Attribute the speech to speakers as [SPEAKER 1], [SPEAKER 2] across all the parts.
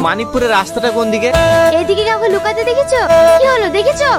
[SPEAKER 1] মানিকপুরের রাস্তাটা কোন দিকে?
[SPEAKER 2] এইদিকে কাউকে লুকাতে দেখেছো? কি হলো দেখেছো?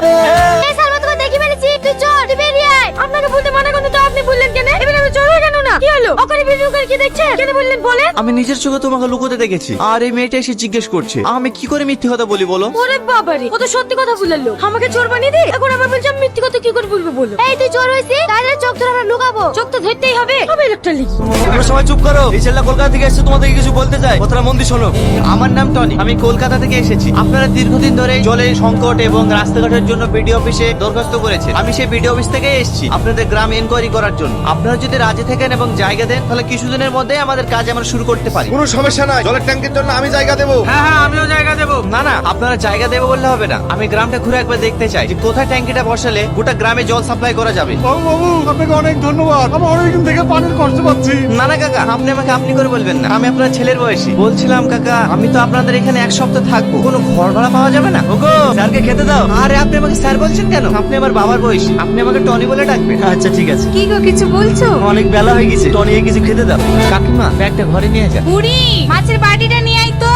[SPEAKER 2] এই সালমা তোমাকে দেখি ফেলেছি, তুই চল, তুই বেরিয়ে আয়। আপনাকে বলতে মানা করতে তো আপনি বললেন কেন? এবারে আমি চলে কেন না? কি হলো? ওখানে ভিডিও করে কি দেখছেন? কেন বললেন বলেন?
[SPEAKER 1] আমি নিজের চোখে তোমাকে লুকোতে দেখেছি, আর এই মেয়েটা এসে জিজ্ঞেস করছে আমি কি করে মিথ্যে কথা বলি বলো?
[SPEAKER 2] ওরে বাবারে, ও তো সত্যি কথা বললো। আমাকে চোর বানিয়ে দি, এখন আবার বলছি আমি মিথ্যে কথা কি করে বলবো বলো? এই তুই চোর হইছিস, তাহলে চোখ ধরে আমরা লুকাবো। চোখ তো ধরতেই হবে। হবে একটা লিখি।
[SPEAKER 1] তোমরা সবাই চুপ করো। এই ছেলেটা কলকাতা থেকে এসেছে, তোমাদেরকে কিছু বলতে চাই, কথাটা মন দিয়ে শোনো। আমার নাম টনি, আমি কলকাতা থেকে এসেছি। আপনারা দীর্ঘদিন ধরে জলের সংকট এবং রাস্তাঘাটের জন্য বিডিও অফিসে দরখাস্ত করেছেন। আমি সেই বিডিও অফিস থেকে এসেছি আপনাদের গ্রাম এনকোয়ারি করার জন্য। আপনারা যদি রাজি থাকেন এবং জায়গা দেন, তাহলে কিছুদিনের মধ্যে আমাদের কাজ আমরা শুরু করতে পারি।
[SPEAKER 3] কোনো সমস্যা নাই, জলের ট্যাঙ্কের জন্য আমি জায়গা দেবো।
[SPEAKER 1] হ্যাঁ, আমিও জায়গা দেবো। না না, আপনারা জায়গা দেবো বললে হবে না। আমি গ্রামটা ঘুরে একবার দেখতে চাই যে কোথায় ট্যাঙ্কিটা বসালে গোটা গ্রামে জল সাপ্লাই করা যাবে।
[SPEAKER 3] বাবু আপনাকে অনেক ধন্যবাদ, আমি অনেকদিন থেকে পানির কষ্ট পাচ্ছি।
[SPEAKER 1] না না কাকা, আপনি আমাকে আপনি করে বলবেন না, আমি আপনার ছেলের বয়সী। বলছিলাম কাকা, আমি তো আপনাদের এখানে এক সপ্তাহ থাকবো, কোনো ঘর ভাড়া পাওয়া যাবে না? ওগো, স্যারকে খেতে দাও। আরে আপনি আমাকে স্যার বলছেন কেন? আপনি আমার বাবার বয়সী, আপনি আমাকে টনি বলে ডাকবেন। আচ্ছা ঠিক আছে।
[SPEAKER 2] কি গো কিছু বলছো?
[SPEAKER 1] অনেক বেলা হয়ে গেছে, টনিকে কিছু খেতে দাও। কাকিমা, ব্যাগটা ঘরে নিয়ে যা।
[SPEAKER 2] বুড়ি, মাছের বাটিটা নিয়ে আই তো।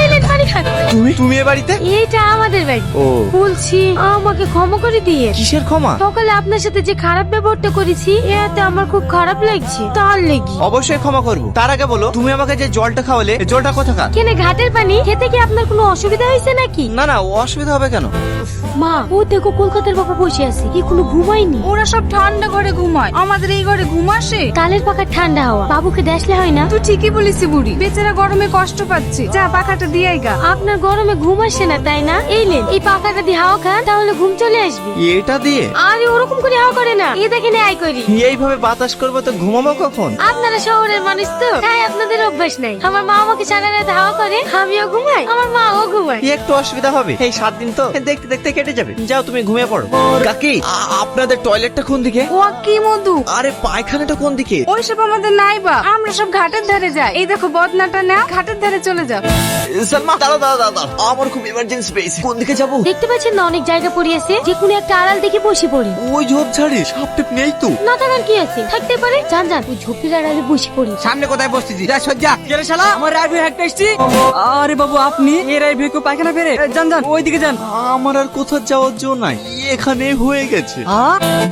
[SPEAKER 2] এলেন পানি খান।
[SPEAKER 1] তুমি এ বাড়িতে?
[SPEAKER 2] এইটা আমাদের বাড়ি।
[SPEAKER 1] ও,
[SPEAKER 2] বলছি আমাকে ক্ষমা করে দিয়ে।
[SPEAKER 1] কিসের ক্ষমা?
[SPEAKER 2] সকালে আপনার সাথে যে খারাপ ব্যবহারটা করেছি, এতে আমার খুব খারাপ লাগছে, তার লেগে।
[SPEAKER 1] অবশ্যই ক্ষমা করবো। তার আগে বলো, তুমি আমাকে যে জলটা খাওয়ালে, এই জলটা কোথাকার?
[SPEAKER 2] কেন ঘাটের পানি খেতে কি আপনার কোনো অসুবিধা হয়েছে নাকি?
[SPEAKER 1] না না, অসুবিধা হবে কেন?
[SPEAKER 2] মা, ও দেখো কলকাতার বাবা বসে আছে, এখনো ঘুমায়নি।
[SPEAKER 4] ওরা সব ঠান্ডা ঘরে ঘুমায়, আমাদের এই ঘরে ঘুম আসে?
[SPEAKER 2] তালের পাখার ঠান্ডা হাওয়া বাবুকে দেখলে হয় না?
[SPEAKER 4] তুই ঠিকই বলিস বুড়ি, বেচারা গরমে কষ্ট পাচ্ছে। যা পাখাটা দিয়ে গা।
[SPEAKER 2] আপনার গরমে ঘুম আসে না তাই না? এই নেন, এই পাখাটা দিয়ে হাওয়া খান, তাহলে ঘুম চলে আসবে।
[SPEAKER 1] এটা দিয়ে?
[SPEAKER 2] আরে ওরকম করে হাওয়া করে না, এই দেখেন আই করি।
[SPEAKER 1] এইভাবে বাতাস করবো তো ঘুমাবো কখন?
[SPEAKER 2] আপনারা শহরের মানুষ তো, তাই আপনাদের অভ্যাস নাই। আমার মা আমাকে সারা রাত হাওয়া করে, আমিও ঘুমাই, আমার মাও ঘুমায়।
[SPEAKER 1] কি একটু অসুবিধা হবে? এই 7 দিন তো দেখতে দেখতে কেটে যাবে। যাও তুমি ঘুমিয়ে পড়ো। কাকি, আপনাদের টয়লেটটা কোন দিকে?
[SPEAKER 4] ও কি মধু,
[SPEAKER 1] আরে পায়খানাটা কোন দিকে?
[SPEAKER 4] ওইসব আমাদের নাই বা, আমরা সব ঘাটের ধারে যাই। এই দেখো বদনাটা না, ঘাটের ধারে চলে যাও।
[SPEAKER 1] সালমা, দাঁড়াও, আমার খুব ইমার্জেন্সি পেয়েছে। কোন দিকে যাবো?
[SPEAKER 2] দেখতে পাচ্ছেন না অনেক জায়গা পড়িয়েছে, যে কোনো একটা আড়াল দেখে বসে পড়ি।
[SPEAKER 1] ওই ঝোপঝাড়ে সাপ টেপ নেই তো?
[SPEAKER 2] না থাকার কি আছে, থাকতে পারে। যান যান, ওই ঝোপের আড়ালে বসে পড়ি।
[SPEAKER 5] সামনে কোথায় বসতেছি? যা সজ্জা কেরে শালা, আমার রাইভে একটা এসছি। আরে বাবু, আপনি এই রাইভে কো পায়খানা ফেরে? যান যান, ওইদিকে যান।
[SPEAKER 1] আমার আর কোথাও যাওয়ার জন্য নাই, এখানে হয়ে গেছে।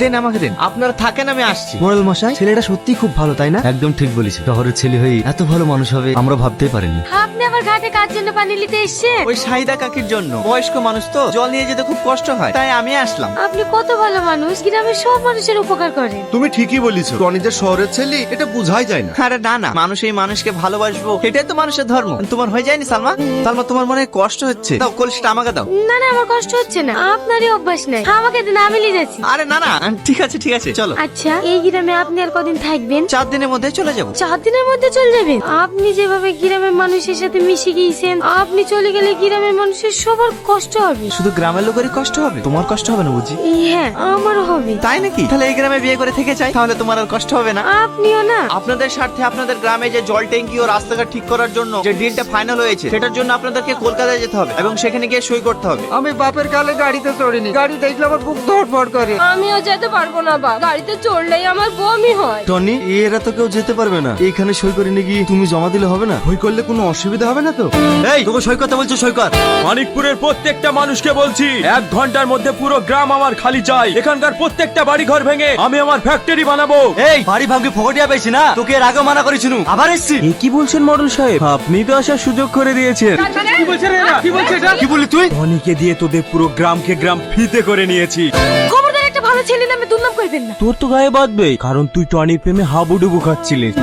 [SPEAKER 1] দেন আমাকে দেন, আপনারা থাকেন, আমি আসছি।
[SPEAKER 6] মোরাল মশাই, ছেলেটা সত্যি খুব ভালো তাই না? একদম ঠিক বলিস, শহরের ছেলে হয়ে এত ভালো মানুষ হবে আমরা ভাবতেই পারিনি।
[SPEAKER 2] আপনি আমার ঘাটে কার জন্য পানি নিতে এসেছেন?
[SPEAKER 1] ওই সাহিদা কাকির জন্য। বয়স্ক মানুষ তো, জল নিয়ে যেতে খুব কষ্ট হয়, তাই আমি আসলাম।
[SPEAKER 2] আপনি কত ভালো মানুষ, গ্রামের সব মানুষের উপকার করেন।
[SPEAKER 3] তুমি ঠিকই বলিস, টনি যে শহরের ছেলে এটা বোঝাই যায় না।
[SPEAKER 1] আরে না না, মানুষ এই মানুষকে ভালোবাসবো, এটাই তো মানুষের ধর্ম। তোমার হয়ে যায়নি সালমা? সালমা, তোমার মনে হয় কষ্ট হচ্ছে, দাও কলসিটা আমাকে দাও।
[SPEAKER 2] না না, আমার কষ্ট হচ্ছে না, আপনারই অভ্যাস নাই। আমাকে দিন, আমি নিয়ে যাচ্ছি।
[SPEAKER 1] আরে না না, ঠিক আছে চলো।
[SPEAKER 2] আচ্ছা, এই গ্রামে আপনি আর কদিন থাকবেন?
[SPEAKER 1] 4 দিনের মধ্যে চলে যাবো।
[SPEAKER 2] 4 দিনের মধ্যে চলে যাবেন? আপনি যেভাবে গ্রামের মানুষের সাথে মিশে গিয়েছেন, আপনি চলে গেলে গ্রামের মানুষের সবার কষ্ট হবে।
[SPEAKER 1] শুধু গ্রামের লোকেরই কষ্ট হবে, তোমার কষ্ট হবে না বুঝি?
[SPEAKER 2] হ্যাঁ, আমারও হবে।
[SPEAKER 1] তাই নাকি? তাহলে এই গ্রামে বিয়ে করে থেকে চাই, তাহলে তোমার আর কষ্ট হবে না।
[SPEAKER 2] আপনিও না?
[SPEAKER 1] আপনাদের স্বার্থে আপনাদের গ্রামে যে জল ট্যাঙ্কি ও রাস্তাঘাট ঠিক করার জন্য যে ডিলটা ফাইনাল হয়েছে, সেটার জন্য আপনাদেরকে কলকাতায় যেতে হবে এবং সেখানে গিয়ে সই করতে হবে।
[SPEAKER 5] আমি বাপের কালে গাড়িতে চড়িনি, গাড়ি দেখলে আমার বুক ধড়ফড় করে।
[SPEAKER 4] আমিও যেতে পারবো না বা, গাড়িতে চড়লেই আমার বমি হয়।
[SPEAKER 6] টনি, এরা তো কেউ যেতে পারবে না, এখানে সই করে নিয়ে গিয়ে তুমি জমা দিলে হবে না?
[SPEAKER 3] বই করলে কোনো অসুবিধা হবে না তো?
[SPEAKER 1] এই তোকে সই করতে বলছো, সই কর।
[SPEAKER 7] মানিকপুরের প্রত্যেকটা মানুষকে বলছি, 1 ঘন্টার মধ্যে পুরো গ্রাম আমার খালি চাই। এখানকার প্রত্যেকটা বাড়ি ঘর ভেঙে আমি আমার ফ্যাক্টরি বানাবো।
[SPEAKER 1] এই বাড়ি ভাঙে ফকটিয়া পেয়েছি না, তোকে এর আগে মানা করেছিল, আবার এসছি।
[SPEAKER 6] এ কি বলছেন মডেল সাহেব? আপনি তো আসার সুযোগ করে দিয়েছেন।
[SPEAKER 7] কি বলি তুই? টনিকে দিয়ে তোদের পুরো গ্রামকে গ্রাম ফিতে করে নিয়েছি।
[SPEAKER 2] খবরদার, একটা ভালো ছেলে নামে দুর্নাম করবেন না।
[SPEAKER 6] তোর তো গায়ে বাঁধবে, কারণ তুই টনির প্রেমে হাবুডুবু খাচ্ছিলিস।